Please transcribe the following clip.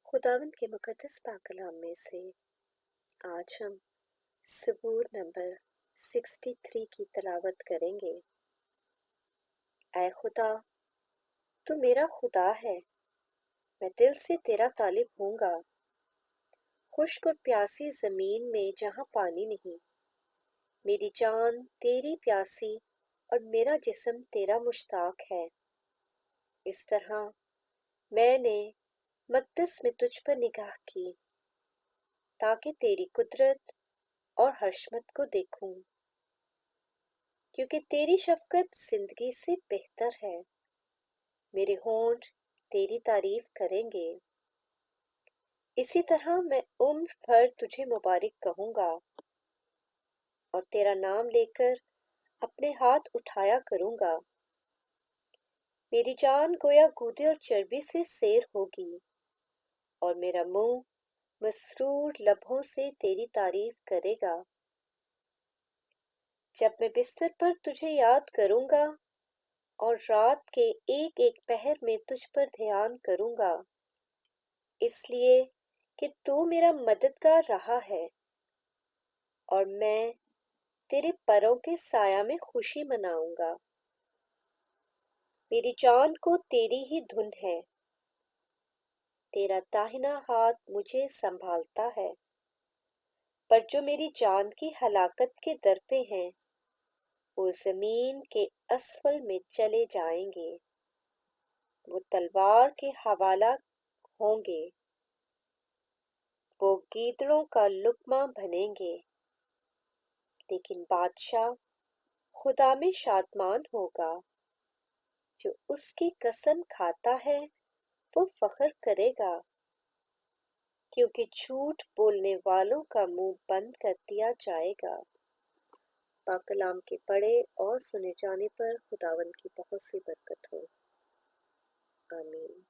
खुदावंद के मुकद्दस पाक कलाम में से आज हम सबूर नंबर 63 की तलावत करेंगे। ऐ खुदा, तू मेरा खुदा है, मैं दिल से तेरा तालिब हूँगा। खुश्क और प्यासी ज़मीन में जहाँ पानी नहीं, मेरी जान तेरी प्यासी और मेरा जिस्म तेरा मुश्ताक है। इस तरह मैंने मक़दस में तुझ पर निगाह की, ताकि तेरी कुदरत और हशमत को देखूं, क्योंकि तेरी शफ़क़त ज़िंदगी से बेहतर है। मेरे होंठ तेरी तारीफ़ करेंगे। इसी तरह मैं उम्र भर तुझे मुबारक कहूँगा और तेरा नाम लेकर अपने हाथ उठाया करूँगा। मेरी जान गोया गूदे और चर्बी से सैर होगी और मेरा मुंह मसरूर लबों से तेरी तारीफ़ करेगा। जब मैं बिस्तर पर तुझे याद करूँगा और रात के एक एक पहर में तुझ पर ध्यान करूँगा, इसलिए कि तू मेरा मददगार रहा है और मैं तेरे परों के साया में खुशी मनाऊंगा। मेरी जान को तेरी ही धुन है, तेरा दाहिना हाथ मुझे संभालता है। पर जो मेरी जान की हलाकत के दर पे हैं, वो ज़मीन के असफल में चले जाएंगे। वो तलवार के हवाला होंगे, वो गीदड़ों का लुक़मा बनेंगे। लेकिन बादशाह खुदा में शादमान होगा। जो उसकी कसम खाता है वो फख्र करेगा, क्योंकि झूठ बोलने वालों का मुंह बंद कर दिया जाएगा। पाक कलाम के पढ़े और सुने जाने पर खुदावंद की बहुत सी बरकत हो। आमीन।